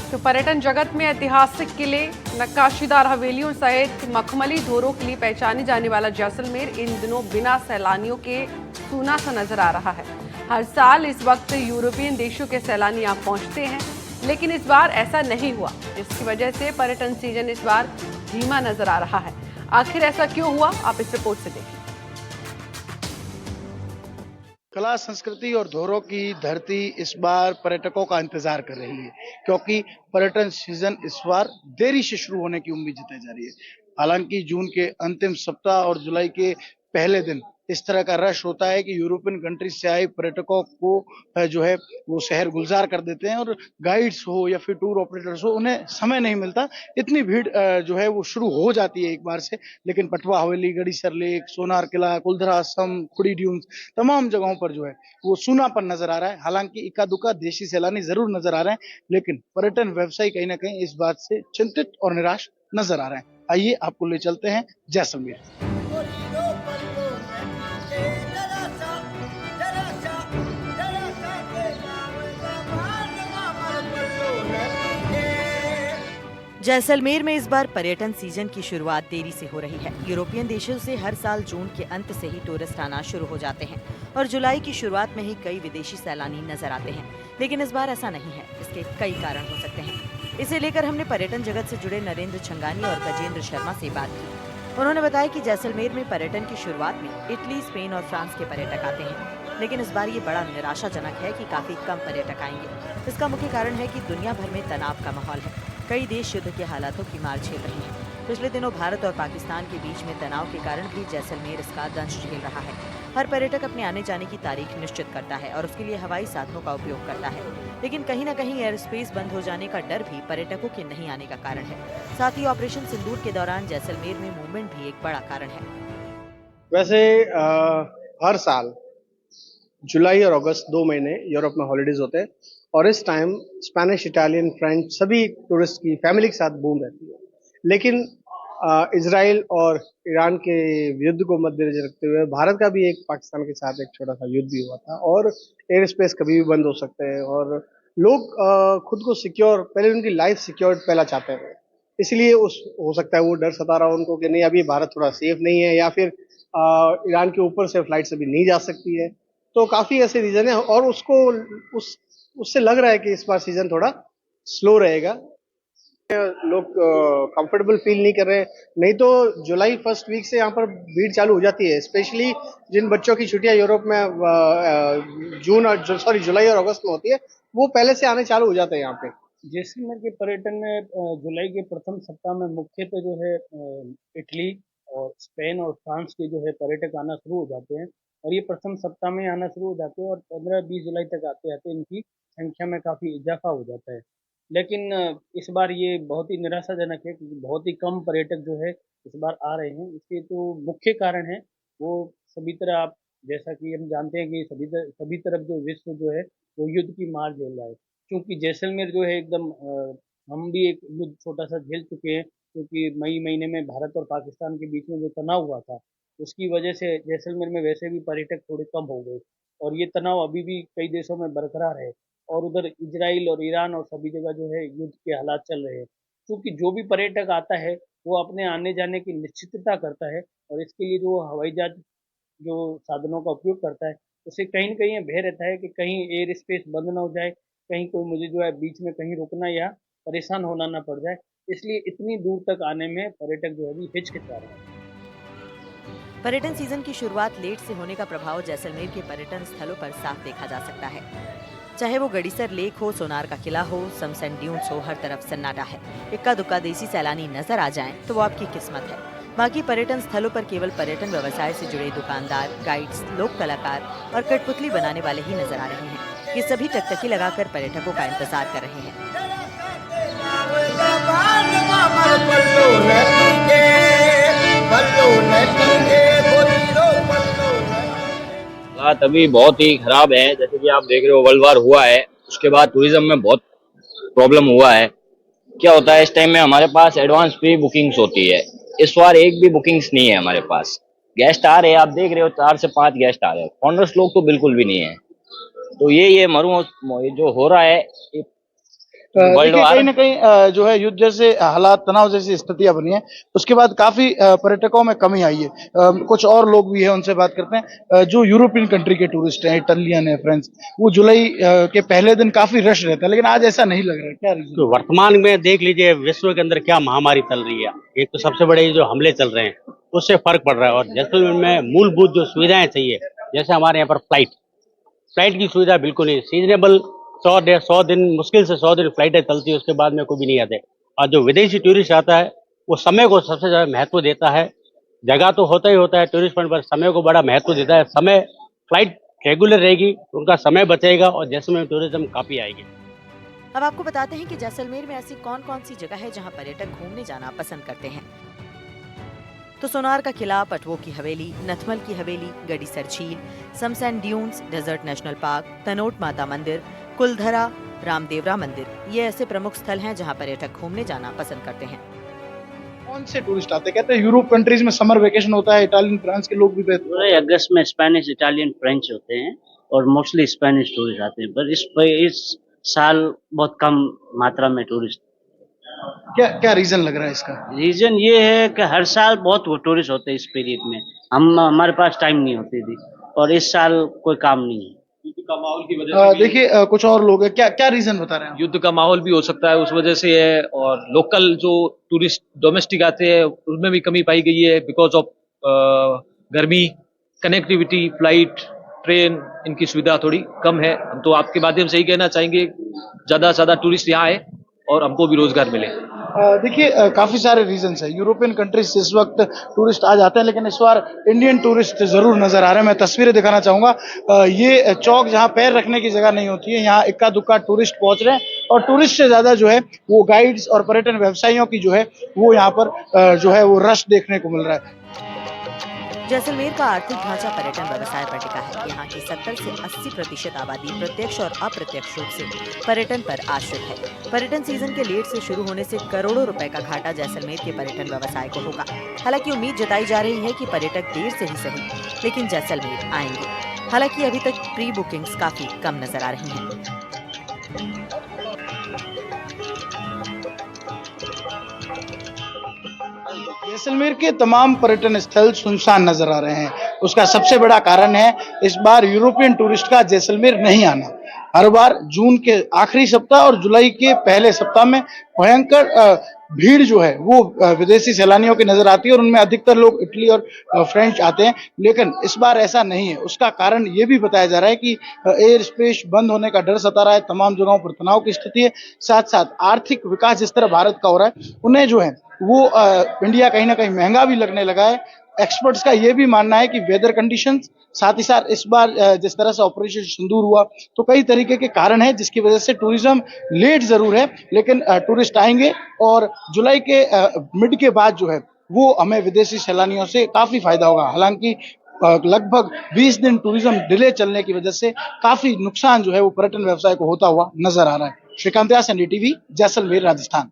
तो पर्यटन जगत में ऐतिहासिक किले, नक्काशीदार हवेलियों सहित मखमली धोरों के लिए पहचाने जाने वाला जैसलमेर इन दिनों बिना सैलानियों के सूना सा नजर आ रहा है। हर साल इस वक्त यूरोपियन देशों के सैलानी यहाँ पहुंचते हैं, लेकिन इस बार ऐसा नहीं हुआ, जिसकी वजह से पर्यटन सीजन इस बार धीमा नजर आ रहा है। आखिर ऐसा क्यों हुआ, आप इस रिपोर्ट से देखिए। कला संस्कृति और धरोहरों की धरती इस बार पर्यटकों का इंतजार कर रही है, क्योंकि पर्यटन सीजन इस बार देरी से शुरू होने की उम्मीद जताई जा रही है। हालांकि जून के अंतिम सप्ताह और जुलाई के पहले दिन इस तरह का रश होता है कि यूरोपियन कंट्रीज से आए पर्यटकों को जो है वो शहर गुलजार कर देते हैं, और गाइड्स हो या फिर टूर ऑपरेटर्स हो, उन्हें समय नहीं मिलता। इतनी भीड़ जो है वो शुरू हो जाती है एक बार से। लेकिन पटवा हवेली, गड़ीसर लेक, सोनार किला, कुलधरा आश्रम, खुड़ी ड्यून्स, तमाम जगहों पर जो है वो सूनापन नजर आ रहा है। हालांकि इक्का दुक्का देशी सैलानी जरूर नजर आ रहे हैं, लेकिन पर्यटन व्यवसायी कहीं ना कहीं इस बात से चिंतित और निराश नजर आ रहे हैं। आइए आपको ले चलते हैं जैसलमेर। जैसलमेर में इस बार पर्यटन सीजन की शुरुआत देरी से हो रही है। यूरोपियन देशों से हर साल जून के अंत से ही टूरिस्ट आना शुरू हो जाते हैं और जुलाई की शुरुआत में ही कई विदेशी सैलानी नजर आते हैं, लेकिन इस बार ऐसा नहीं है। इसके कई कारण हो सकते हैं। इसे लेकर हमने पर्यटन जगत से जुड़े नरेंद्र छंगानी और गजेंद्र शर्मा से बात की। उन्होंने बताया कि जैसलमेर में पर्यटन की शुरुआत में इटली, स्पेन और फ्रांस के पर्यटक आते हैं, लेकिन इस बार ये बड़ा निराशाजनक है कि काफी कम पर्यटक आएंगे। इसका मुख्य कारण है कि दुनिया भर में तनाव का माहौल है। कई देश युद्ध के हालातों की मार झेल रहे हैं। पिछले दिनों भारत और पाकिस्तान के बीच में तनाव के कारण भी जैसलमेर इसका दंश झेल रहा है। हर पर्यटक अपने आने जाने की तारीख निश्चित करता है और उसके लिए हवाई साधनों का उपयोग करता है, लेकिन कहीं न कहीं एयर स्पेस बंद हो जाने का डर भी पर्यटकों के नहीं आने का कारण है। साथ ही ऑपरेशन सिंदूर के दौरान जैसलमेर में मूवमेंट भी एक बड़ा कारण है। वैसे हर साल जुलाई और अगस्त 2 महीने यूरोप में हॉलीडेज होते हैं, और इस टाइम स्पेनिश, इटालियन, फ्रेंच सभी टूरिस्ट की फैमिली के साथ बूम रहती है। लेकिन इजराइल और ईरान के युद्ध को मद्देनजर रखते हुए भारत का भी एक पाकिस्तान के साथ एक छोटा सा युद्ध भी हुआ था, और एयर स्पेस कभी भी बंद हो सकते हैं, और लोग खुद को सिक्योर, पहले उनकी लाइफ सिक्योर पहला चाहते हैं। इसलिए उस हो सकता है वो डर सता रहा उनको कि नहीं, अभी भारत थोड़ा सेफ नहीं है, या फिर ईरान के ऊपर से फ्लाइट्स अभी नहीं जा सकती है। तो काफी ऐसे रीजन है, और उससे लग रहा है कि इस बार सीजन थोड़ा स्लो रहेगा। लोग कंफर्टेबल फील नहीं कर रहे। नहीं तो जुलाई फर्स्ट वीक से यहाँ पर भीड़ चालू हो जाती है, स्पेशली जिन बच्चों की छुट्टियां यूरोप में जुलाई और अगस्त में होती है, वो पहले से आने चालू हो जाते हैं यहाँ पे। जैसलमेर के पर्यटन में जुलाई के प्रथम सप्ताह में मुख्यतः जो है इटली और स्पेन और फ्रांस के जो है पर्यटक आना शुरू हो जाते हैं, और ये प्रथम सप्ताह में आना शुरू हो जाते हैं और 15-20 जुलाई तक आते आते इनकी संख्या में काफ़ी इजाफा हो जाता है। लेकिन इस बार ये बहुत ही निराशाजनक है क्योंकि बहुत ही कम पर्यटक जो है इस बार आ रहे हैं। इसके तो मुख्य कारण है वो सभी तरह, आप जैसा कि हम जानते हैं कि सभी तरफ जो विश्व जो है वो युद्ध की मार झेल रहा है। क्योंकि जैसलमेर जो है एकदम हम भी एक युद्ध छोटा सा झेल चुके हैं, क्योंकि मई महीने में भारत और पाकिस्तान के बीच में जो तनाव हुआ था उसकी वजह से जैसलमेर में वैसे भी पर्यटक थोड़े कम हो गए, और ये तनाव अभी भी कई देशों में बरकरार है। और उधर इजराइल और ईरान और सभी जगह जो है युद्ध के हालात चल रहे हैं। क्योंकि जो भी पर्यटक आता है वो अपने आने जाने की निश्चितता करता है, और इसके लिए जो हवाई जहाज जो साधनों का उपयोग करता है, उसे कहीं न कहीं ये भय रहता है कि कहीं एयर स्पेस बंद ना हो जाए, कहीं कोई मुझे जो है बीच में कहीं रुकना या परेशान होना ना पड़ जाए। इसलिए इतनी दूर तक आने में पर्यटक जो है अभी हिचकिचा रहे हैं। पर्यटन सीजन की शुरुआत लेट से होने का प्रभाव जैसलमेर के पर्यटन स्थलों पर साफ देखा जा सकता है। चाहे वो गड़ीसर लेक हो, सोनार का किला हो, समसन ड्यून्स हो, हर तरफ सन्नाटा है। इक्का दुक्का देसी सैलानी नजर आ जाएं तो वो आपकी किस्मत है। बाकी पर्यटन स्थलों पर केवल पर्यटन व्यवसाय से जुड़े दुकानदार, गाइड्स, लोक कलाकार और कठपुतली बनाने वाले ही नजर आ रहे हैं। ये सभी टकटकी लगाकर पर्यटकों का इंतजार कर रहे हैं। हालात अभी बहुत ही खराब है। जैसे कि आप देख रहे हो, वर्ल्ड वार हुआ है, उसके बाद टूरिज्म में बहुत प्रॉब्लम हुआ है। क्या होता है, इस टाइम में हमारे पास एडवांस प्री बुकिंग्स होती है। इस बार एक भी बुकिंग्स नहीं है हमारे पास। गेस्ट आ रहे हैं, आप देख रहे हो 4 से 5 गेस्ट आ रहे हैं, फॉरेनर्स लोग तो बिल्कुल भी नहीं है। तो ये जो हो रहा है, ये वर्ल्ड देखिए वार। कहीं ना कहीं जो है युद्ध जैसे हालात, तनाव जैसी स्थितियां बनी है, उसके बाद काफी पर्यटकों में कमी आई है। कुछ और लोग भी है, उनसे बात करते हैं। जो यूरोपियन कंट्री के टूरिस्ट हैं, इटालियन है, फ्रेंच, वो जुलाई के पहले दिन काफी रश रहता है, लेकिन आज ऐसा नहीं लग रहा है। क्या रीजन? तो वर्तमान में देख लीजिए विश्व के अंदर क्या महामारी चल रही है। एक तो सबसे बड़े जो हमले चल रहे हैं उससे फर्क पड़ रहा है, और जैसलमेर में मूलभूत जो सुविधाएं चाहिए, जैसे हमारे यहाँ पर फ्लाइट की सुविधा बिल्कुल नहीं। सीजनेबल 100 दिन, मुश्किल से 100 दिन फ्लाइटें चलती है, उसके बाद में कोई भी नहीं आते। और जो विदेशी टूरिस्ट आता है वो समय को सबसे ज्यादा महत्व देता है। जगह तो होता ही होता है टूरिस्ट पॉइंट पर, समय को बड़ा महत्व देता है। समय फ्लाइट रेगुलर रहेगी, उनका समय बचेगा और जैसलमेर में टूरिज्म काफी आएगी। अब आपको बताते हैं कि जैसलमेर में ऐसी कौन कौन सी जगह है जहां पर्यटक घूमने जाना पसंद करते हैं। तो सोनार का किला, पटवो की हवेली, नथमल की हवेली, गडीसर झील, Sam sand dunes, desert national park, Tanot Mata मंदिर, कुलधरा, रामदेवरा मंदिर, ये ऐसे प्रमुख स्थल हैं जहां पर्यटक घूमने जाना पसंद करते हैं। कौन से टूरिस्ट आते हैं? कहते हैं यूरोप कंट्रीज में समर वेकेशन होता है, इटालियन, फ्रांस के लोग भी रहते हैं। पूरे अगस्त में स्पेनिश, इटालियन, फ्रेंच होते हैं और मोस्टली स्पेनिश टूरिस्ट आते हैं, पर इस साल बहुत कम मात्रा में टूरिस्ट। क्या क्या रीजन लग रहा है इसका? रीजन ये है कि हर साल बहुत टूरिस्ट होते हैं इस पीरियड में, हमारे पास टाइम नहीं होती थी और इस साल कोई काम नहीं है। युद्ध का माहौल की वजह से देखिए कुछ और लोग हैं, क्या क्या रीजन बता रहे हैं? युद्ध का माहौल भी हो सकता है, उस वजह से है। और लोकल जो टूरिस्ट डोमेस्टिक आते हैं उनमें भी कमी पाई गई है बिकॉज ऑफ गर्मी, कनेक्टिविटी, फ्लाइट, ट्रेन, इनकी सुविधा थोड़ी कम है। हम तो आपके माध्यम से ही कहना चाहेंगे ज्यादा से ज्यादा टूरिस्ट यहाँ आए और हमको भी रोजगार मिले। देखिए काफी सारे रीजंस है। यूरोपियन कंट्रीज से इस वक्त टूरिस्ट आ जाते हैं, लेकिन इस बार इंडियन टूरिस्ट जरूर नजर आ रहे हैं। मैं तस्वीरें दिखाना चाहूंगा। ये चौक जहां पैर रखने की जगह नहीं होती है, यहाँ इक्का दुक्का टूरिस्ट पहुंच रहे हैं और टूरिस्ट से ज्यादा जो है वो गाइड्स और पर्यटन व्यवसायियों की जो है वो यहाँ पर जो है वो रश देखने को मिल रहा है। जैसलमेर का आर्थिक ढांचा पर्यटन व्यवसाय पर टिका है। यहाँ की 70 से 80% आबादी प्रत्यक्ष और अप्रत्यक्ष रूप से पर्यटन पर आश्रित है। पर्यटन सीजन के लेट से शुरू होने से करोड़ों रुपए का घाटा जैसलमेर के पर्यटन व्यवसाय को होगा। हालांकि उम्मीद जताई जा रही है कि पर्यटक देर से ही सही, लेकिन जैसलमेर आएंगे। हालांकि अभी तक प्री बुकिंग्स काफी कम नजर आ रही हैं। जैसलमेर के तमाम पर्यटन स्थल सुनसान नजर आ रहे हैं। उसका सबसे बड़ा कारण है इस बार यूरोपियन टूरिस्ट का जैसलमेर नहीं आना। हर बार जून के आखिरी सप्ताह और जुलाई के पहले सप्ताह में भयंकर भीड़ जो है वो विदेशी सैलानियों की नजर आती है और उनमें अधिकतर लोग इटली और फ्रेंच आते हैं, लेकिन इस बार ऐसा नहीं है। उसका कारण ये भी बताया जा रहा है कि एयर स्पेस बंद होने का डर सता रहा है, तमाम जगहों पर तनाव की स्थिति है, साथ साथ आर्थिक विकास जिस तरह भारत का हो रहा है उन्हें जो है वो इंडिया कहीं ना कहीं महंगा भी लगने लगा है। एक्सपर्ट्स का ये भी मानना है कि वेदर कंडीशंस, साथ ही साथ इस बार जिस तरह से ऑपरेशन सिंदूर हुआ, तो कई तरीके के कारण हैं जिसकी वजह से टूरिज्म लेट जरूर है, लेकिन टूरिस्ट आएंगे और जुलाई के मिड के बाद जो है वो हमें विदेशी सैलानियों से काफी फायदा होगा। हालांकि लगभग 20 दिन टूरिज्म डिले चलने की वजह से काफी नुकसान जो है वो पर्यटन व्यवसाय को होता हुआ नजर आ रहा है। श्रीकांत व्यास, एनडीटीवी, जैसलमेर, राजस्थान।